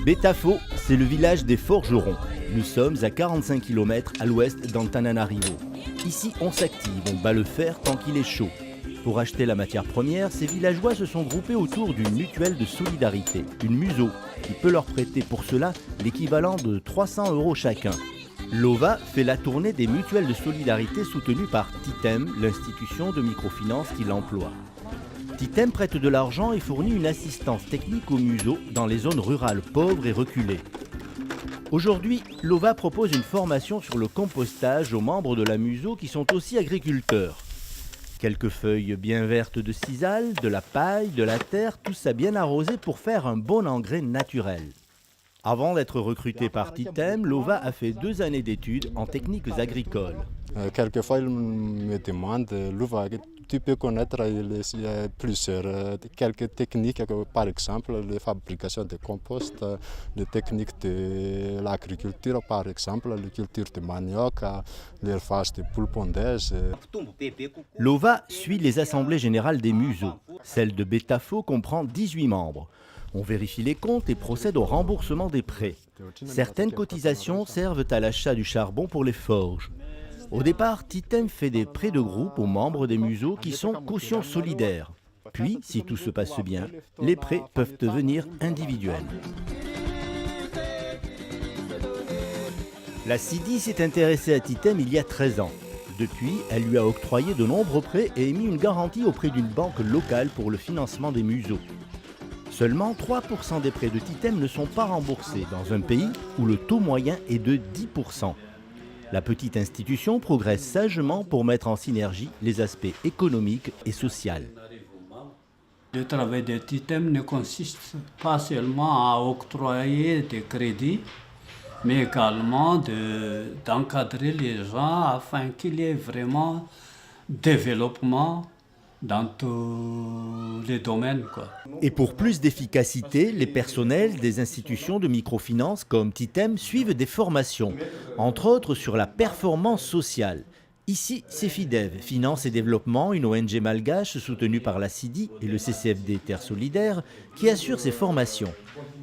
Betafo, c'est le village des forgerons. Nous sommes à 45 km à l'ouest d'Antananarivo. Ici, on s'active, on bat le fer tant qu'il est chaud. Pour acheter la matière première, ces villageois se sont groupés autour d'une mutuelle de solidarité, une MUSO, qui peut leur prêter pour cela l'équivalent de 300 € chacun. Lova fait la tournée des mutuelles de solidarité soutenues par Titem, l'institution de microfinance qui l'emploie. Titem prête de l'argent et fournit une assistance technique aux MUSO dans les zones rurales pauvres et reculées. Aujourd'hui, Lova propose une formation sur le compostage aux membres de la MUSO qui sont aussi agriculteurs. Quelques feuilles bien vertes de sisal, de la paille, de la terre, tout ça bien arrosé pour faire un bon engrais naturel. Avant d'être recruté par Titem, Lova a fait 2 années d'études en techniques agricoles. Quelquefois, il me demande, Lova, tu peux connaître plusieurs quelques techniques, par exemple la fabrication de compost, les techniques de l'agriculture, par exemple la culture de manioc, l'élevage de poules pondeuses. Lova suit les assemblées générales des MUSO. Celle de Betafo comprend 18 membres. On vérifie les comptes et procède au remboursement des prêts. Certaines cotisations servent à l'achat du charbon pour les forges. Au départ, Titem fait des prêts de groupe aux membres des MUSO qui sont caution solidaire. Puis, si tout se passe bien, les prêts peuvent devenir individuels. La CIDI s'est intéressée à Titem il y a 13 ans. Depuis, elle lui a octroyé de nombreux prêts et émis une garantie auprès d'une banque locale pour le financement des MUSO. Seulement 3% des prêts de Titem ne sont pas remboursés dans un pays où le taux moyen est de 10%. La petite institution progresse sagement pour mettre en synergie les aspects économiques et sociaux. Le travail de Titem ne consiste pas seulement à octroyer des crédits, mais également d'encadrer les gens afin qu'il y ait vraiment développement dans tous les domaines, quoi. Et pour plus d'efficacité, les personnels des institutions de microfinance comme Titem suivent des formations, entre autres sur la performance sociale. Ici, c'est FIDEV, Finance et Développement, une ONG malgache soutenue par la CIDI et le CCFD Terre Solidaire, qui assure ces formations.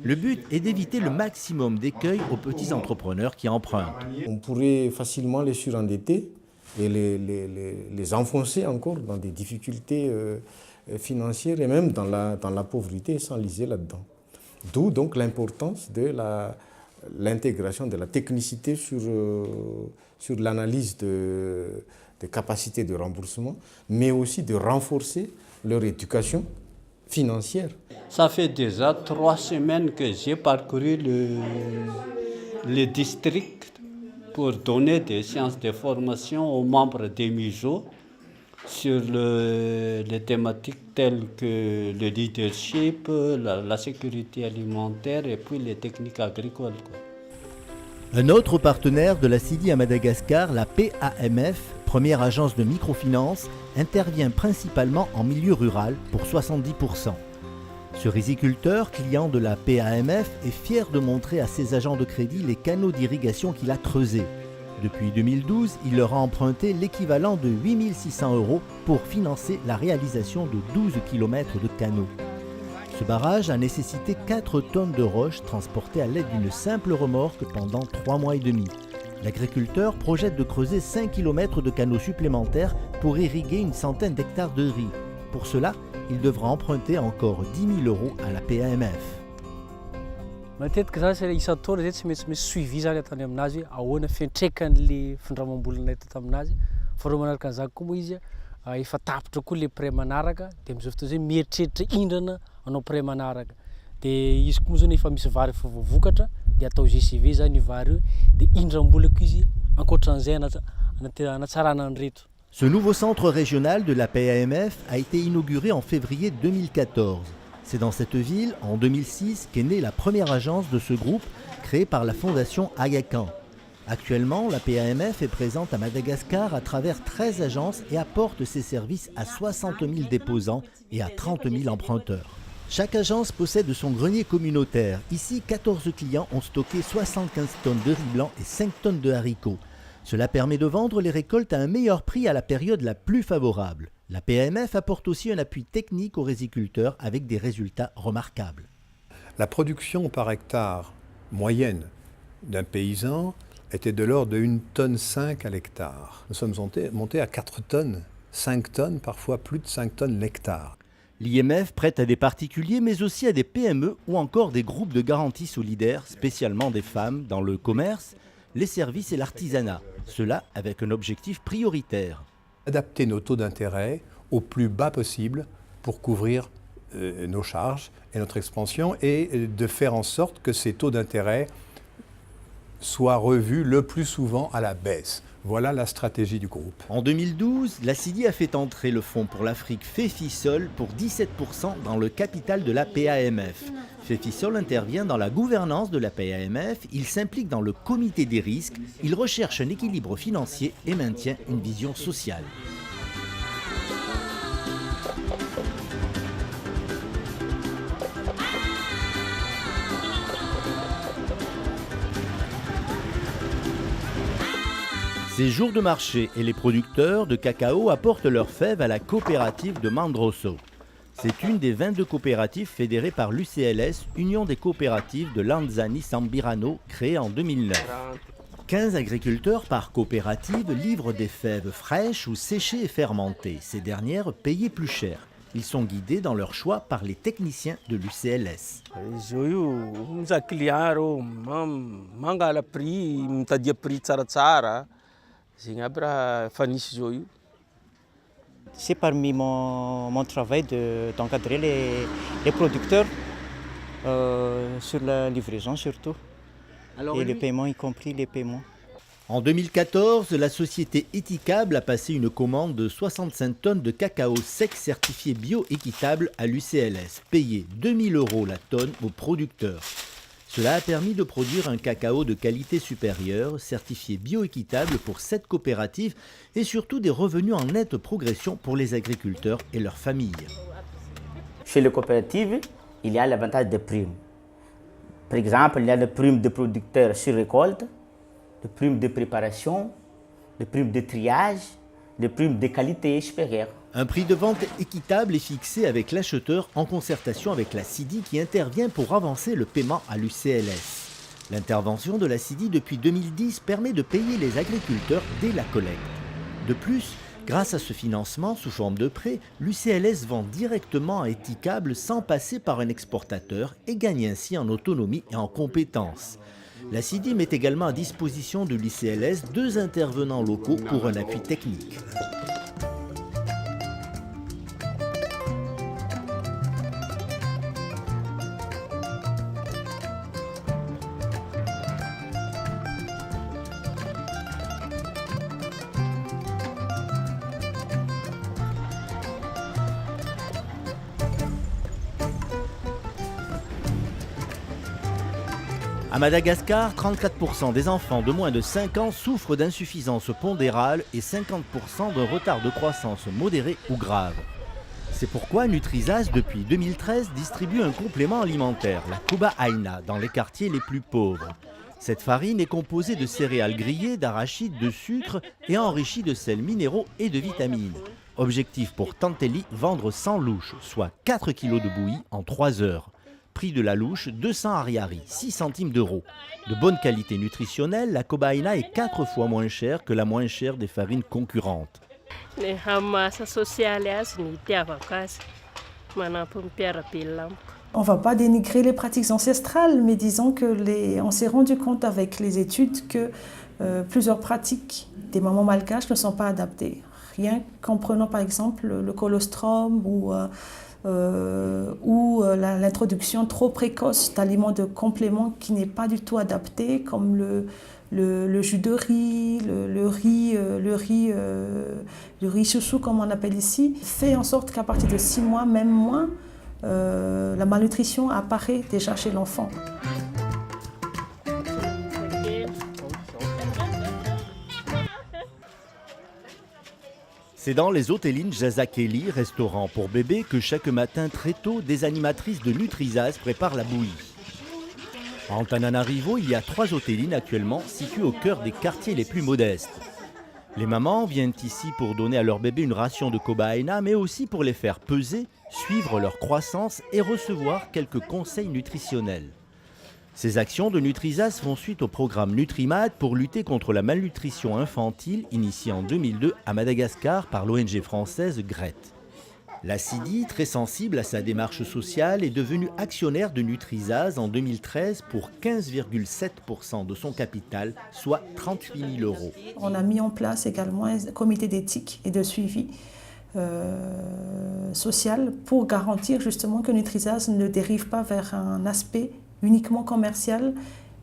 Le but est d'éviter le maximum d'écueils aux petits entrepreneurs qui empruntent. On pourrait facilement les surendetter et les enfoncer encore dans des difficultés financières et même dans la pauvreté, s'enliser là-dedans. D'où donc l'importance de l'intégration de la technicité sur l'analyse des capacités de remboursement, mais aussi de renforcer leur éducation financière. Ça fait déjà 3 semaines que j'ai parcouru le district pour donner des séances de formation aux membres des MUSO sur les thématiques telles que le leadership, la sécurité alimentaire et puis les techniques agricoles, quoi. Un autre partenaire de la CIDI à Madagascar, la PAMF, première agence de microfinance, intervient principalement en milieu rural pour 70%. Ce riziculteur, client de la PAMF, est fier de montrer à ses agents de crédit les canaux d'irrigation qu'il a creusés. Depuis 2012, il leur a emprunté l'équivalent de 8 600 € pour financer la réalisation de 12 km de canaux. Ce barrage a nécessité 4 tonnes de roches transportées à l'aide d'une simple remorque pendant 3 mois et demi. L'agriculteur projette de creuser 5 km de canaux supplémentaires pour irriguer une centaine d'hectares de riz. Pour cela, il devra emprunter encore 10 000 € à la PAMF. Matetika zany isan-taona zay tsy maintsy suivi zany atany aminazy ahoana fiantraikan'le findramam-bolana eto aminazy fa reo manaraka an'izany koa moa izy efa tapitra koa le prêt manaraka dia amin'izao fotoana zay mieritreritra indrana hanao prêt manaraka dia izy koa moa zany efa misy vary efa voavokatra dia atao GCV zany io vary io dia indram-bolako izy ankoatran'izay anatsarana an'ireto. Ce nouveau centre régional de la PAMF a été inauguré en février 2014. C'est dans cette ville, en 2006, qu'est née la première agence de ce groupe créée par la fondation Aga Khan. Actuellement, la PAMF est présente à Madagascar à travers 13 agences et apporte ses services à 60 000 déposants et à 30 000 emprunteurs. Chaque agence possède son grenier communautaire. Ici, 14 clients ont stocké 75 tonnes de riz blanc et 5 tonnes de haricots. Cela permet de vendre les récoltes à un meilleur prix à la période la plus favorable. La PAMF apporte aussi un appui technique aux riziculteurs avec des résultats remarquables. La production par hectare moyenne d'un paysan était de l'ordre de 1,5 tonne à l'hectare. Nous sommes montés à 4 tonnes, 5 tonnes, parfois plus de 5 tonnes l'hectare. L'IMF prête à des particuliers, mais aussi à des PME ou encore des groupes de garantie solidaire, spécialement des femmes, dans le commerce, les services et l'artisanat. Cela avec un objectif prioritaire. Adapter nos taux d'intérêt au plus bas possible pour couvrir nos charges et notre expansion et de faire en sorte que ces taux d'intérêt soient revus le plus souvent à la baisse. Voilà la stratégie du groupe. En 2012, la CIDI a fait entrer le fonds pour l'Afrique FEFISOL pour 17% dans le capital de la PAMF. FEFISOL intervient dans la gouvernance de la PAMF, il s'implique dans le comité des risques, il recherche un équilibre financier et maintient une vision sociale. Ces jours de marché et les producteurs de cacao apportent leurs fèves à la coopérative de Mandroso. C'est une des 22 coopératives fédérées par l'UCLS, Union des coopératives de Lanzani-Sambirano, créée en 2009. 15 agriculteurs par coopérative livrent des fèves fraîches ou séchées et fermentées, ces dernières payées plus cher. Ils sont guidés dans leur choix par les techniciens de l'UCLS. C'est parmi mon travail d'encadrer les producteurs sur la livraison surtout, et les paiements, y compris les paiements. En 2014, la société Éticable a passé une commande de 65 tonnes de cacao sec certifié bio-équitable à l'UCLS, payé 2 000 € la tonne aux producteurs. Cela a permis de produire un cacao de qualité supérieure, certifié bio-équitable pour 7 coopératives et surtout des revenus en nette progression pour les agriculteurs et leurs familles. Chez les coopératives, il y a l'avantage des primes. Par exemple, il y a les primes de producteurs sur récolte, les primes de préparation, les primes de triage, les primes de qualité supérieure. Un prix de vente équitable est fixé avec l'acheteur en concertation avec la CIDI qui intervient pour avancer le paiement à l'UCLS. L'intervention de la CIDI depuis 2010 permet de payer les agriculteurs dès la collecte. De plus, grâce à ce financement sous forme de prêt, l'UCLS vend directement à Éticable sans passer par un exportateur et gagne ainsi en autonomie et en compétences. La CIDI met également à disposition de l'UCLS 2 intervenants locaux pour un appui technique. À Madagascar, 34% des enfants de moins de 5 ans souffrent d'insuffisance pondérale et 50% d'un retard de croissance modéré ou grave. C'est pourquoi Nutrisas, depuis 2013, distribue un complément alimentaire, la Kuba Aina, dans les quartiers les plus pauvres. Cette farine est composée de céréales grillées, d'arachides, de sucre et enrichie de sels minéraux et de vitamines. Objectif pour Tantelli, vendre 100 louches, soit 4 kg de bouillie en 3 heures. Prix de la louche, 200 ariari, 6 centimes d'euros. De bonne qualité nutritionnelle, la cobaïna est 4 fois moins chère que la moins chère des farines concurrentes. On ne va pas dénigrer les pratiques ancestrales, mais disons que on s'est rendu compte avec les études que plusieurs pratiques des mamans malgaches ne sont pas adaptées. Rien qu'en prenant par exemple le colostrum ou l'introduction trop précoce d'aliments de complément qui n'est pas du tout adapté, comme le jus de riz, le riz chouchou comme on appelle ici, fait en sorte qu'à partir de 6 mois, même moins, la malnutrition apparaît déjà chez l'enfant. C'est dans les hôtelines Jazakeli, restaurant pour bébés, que chaque matin très tôt, des animatrices de Nutrisas préparent la bouillie. En Tananarivo, il y a 3 hôtelines actuellement situées au cœur des quartiers les plus modestes. Les mamans viennent ici pour donner à leur bébé une ration de cobaïna, mais aussi pour les faire peser, suivre leur croissance et recevoir quelques conseils nutritionnels. Ces actions de Nutrisas font suite au programme Nutrimad pour lutter contre la malnutrition infantile initié en 2002 à Madagascar par l'ONG française GRET. La CIDI, très sensible à sa démarche sociale, est devenue actionnaire de Nutrisas en 2013 pour 15,7% de son capital, soit 38 000 €. On a mis en place également un comité d'éthique et de suivi social pour garantir justement que Nutrisas ne dérive pas vers un aspect uniquement commercial,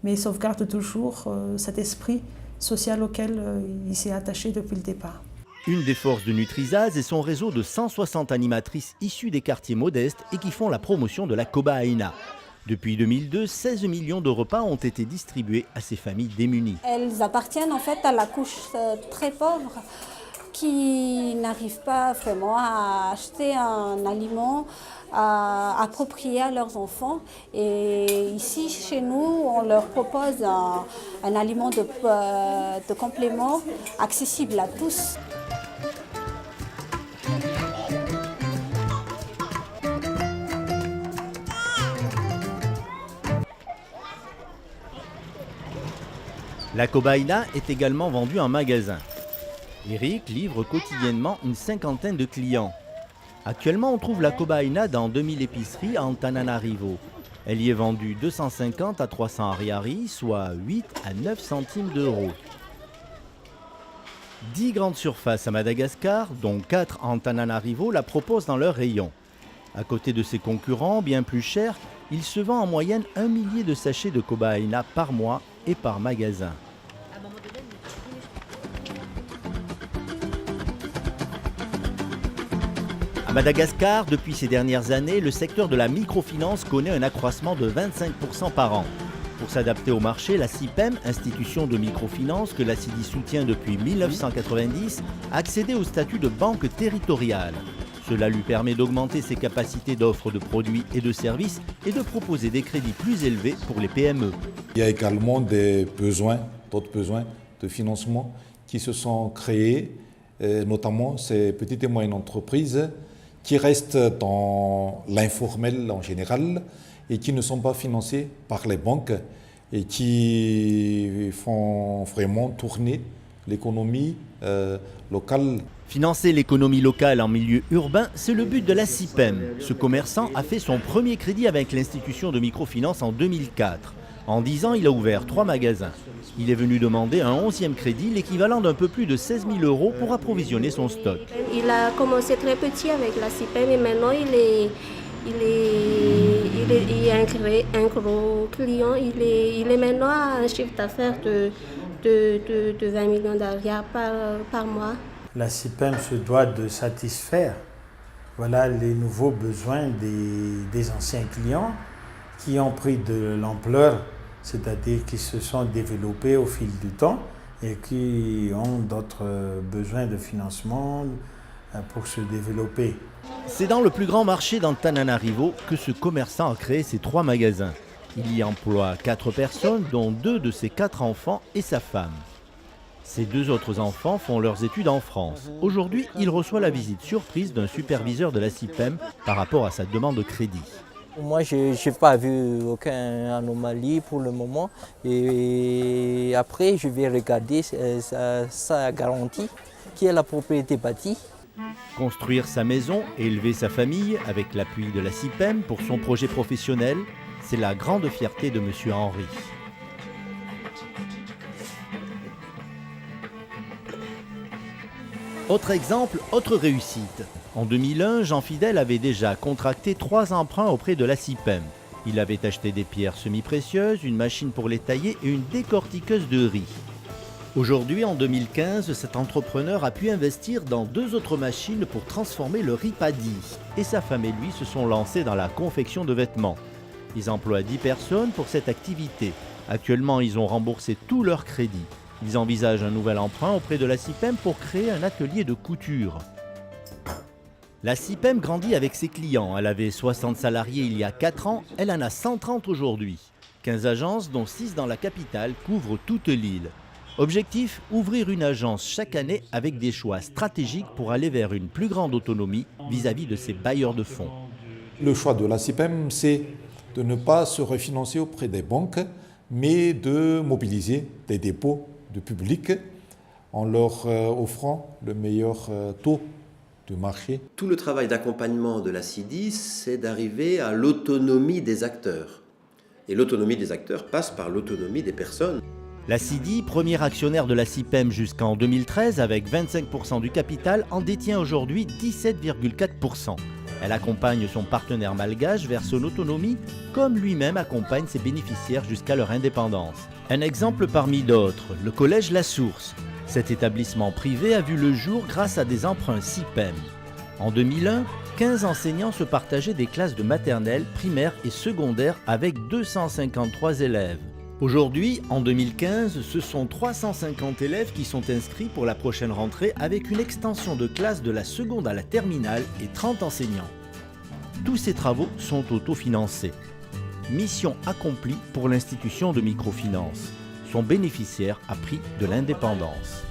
mais sauvegarde toujours cet esprit social auquel il s'est attaché depuis le départ. Une des forces de Nutrisas est son réseau de 160 animatrices issues des quartiers modestes et qui font la promotion de la cobaïna. Depuis 2002, 16 millions de repas ont été distribués à ces familles démunies. Elles appartiennent en fait à la couche très pauvre qui n'arrive pas vraiment à acheter un aliment approprié à leurs enfants. Et ici, chez nous, on leur propose un aliment de complément accessible à tous. La cobaïna est également vendue en magasin. Eric livre quotidiennement une cinquantaine de clients. Actuellement, on trouve la cobaïna dans 2000 épiceries à Antananarivo. Elle y est vendue 250 à 300 ariary, soit 8 à 9 centimes d'euros. 10 grandes surfaces à Madagascar, dont 4 à Antananarivo, la proposent dans leur rayon. À côté de ses concurrents, bien plus chers, il se vend en moyenne 1 millier de sachets de cobaïna par mois et par magasin. À Madagascar, depuis ces dernières années, le secteur de la microfinance connaît un accroissement de 25% par an. Pour s'adapter au marché, la CIPEM, institution de microfinance que la CIDI soutient depuis 1990, a accédé au statut de banque territoriale. Cela lui permet d'augmenter ses capacités d'offre de produits et de services et de proposer des crédits plus élevés pour les PME. Il y a également d'autres besoins de financement qui se sont créés, notamment ces petites et moyennes entreprises qui restent dans l'informel en général et qui ne sont pas financées par les banques et qui font vraiment tourner l'économie locale. Financer l'économie locale en milieu urbain, c'est le but de la CIPEM. Ce commerçant a fait son premier crédit avec l'institution de microfinance en 2004. En 10 ans, il a ouvert 3 magasins. Il est venu demander un 11e crédit, l'équivalent d'un peu plus de 16 000 € pour approvisionner son stock. Il a commencé très petit avec la CIPEM et maintenant il est un gros client. Il est maintenant à un chiffre d'affaires de 20 millions d'ariary par mois. La CIPEM se doit de satisfaire les nouveaux besoins des anciens clients qui ont pris de l'ampleur, c'est-à-dire qui se sont développés au fil du temps et qui ont d'autres besoins de financement pour se développer. C'est dans le plus grand marché d'Antananarivo que ce commerçant a créé ses 3 magasins. Il y emploie 4 personnes, dont 2 de ses 4 enfants et sa femme. Ses 2 autres enfants font leurs études en France. Aujourd'hui, il reçoit la visite surprise d'un superviseur de la CIPEM par rapport à sa demande de crédit. Moi, je n'ai pas vu aucune anomalie pour le moment. Et après, je vais regarder sa garantie, qui est la propriété bâtie. Construire sa maison et élever sa famille avec l'appui de la CIPEM pour son projet professionnel, c'est la grande fierté de M. Henry. Autre exemple, autre réussite. En 2001, Jean Fidèle avait déjà contracté 3 emprunts auprès de la CIPEM. Il avait acheté des pierres semi-précieuses, une machine pour les tailler et une décortiqueuse de riz. Aujourd'hui, en 2015, cet entrepreneur a pu investir dans 2 autres machines pour transformer le riz paddy. Et sa femme et lui se sont lancés dans la confection de vêtements. Ils emploient 10 personnes pour cette activité. Actuellement, ils ont remboursé tous leurs crédits. Ils envisagent un nouvel emprunt auprès de la CIPEM pour créer un atelier de couture. La CIPEM grandit avec ses clients. Elle avait 60 salariés il y a 4 ans, elle en a 130 aujourd'hui. 15 agences, dont 6 dans la capitale, couvrent toute l'île. Objectif, ouvrir une agence chaque année avec des choix stratégiques pour aller vers une plus grande autonomie vis-à-vis de ses bailleurs de fonds. Le choix de la CIPEM, c'est de ne pas se refinancer auprès des banques, mais de mobiliser des dépôts de public en leur offrant le meilleur taux de marché. Tout le travail d'accompagnement de la CIDI, c'est d'arriver à l'autonomie des acteurs. Et l'autonomie des acteurs passe par l'autonomie des personnes. La CIDI, premier actionnaire de la CIPEM jusqu'en 2013 avec 25% du capital, en détient aujourd'hui 17,4%. Elle accompagne son partenaire malgache vers son autonomie, comme lui-même accompagne ses bénéficiaires jusqu'à leur indépendance. Un exemple parmi d'autres, le collège La Source. Cet établissement privé a vu le jour grâce à des emprunts CIPEM. En 2001, 15 enseignants se partageaient des classes de maternelle, primaire et secondaire avec 253 élèves. Aujourd'hui, en 2015, ce sont 350 élèves qui sont inscrits pour la prochaine rentrée avec une extension de classe de la seconde à la terminale et 30 enseignants. Tous ces travaux sont autofinancés. Mission accomplie pour l'institution de microfinance. Son bénéficiaire a pris de l'indépendance.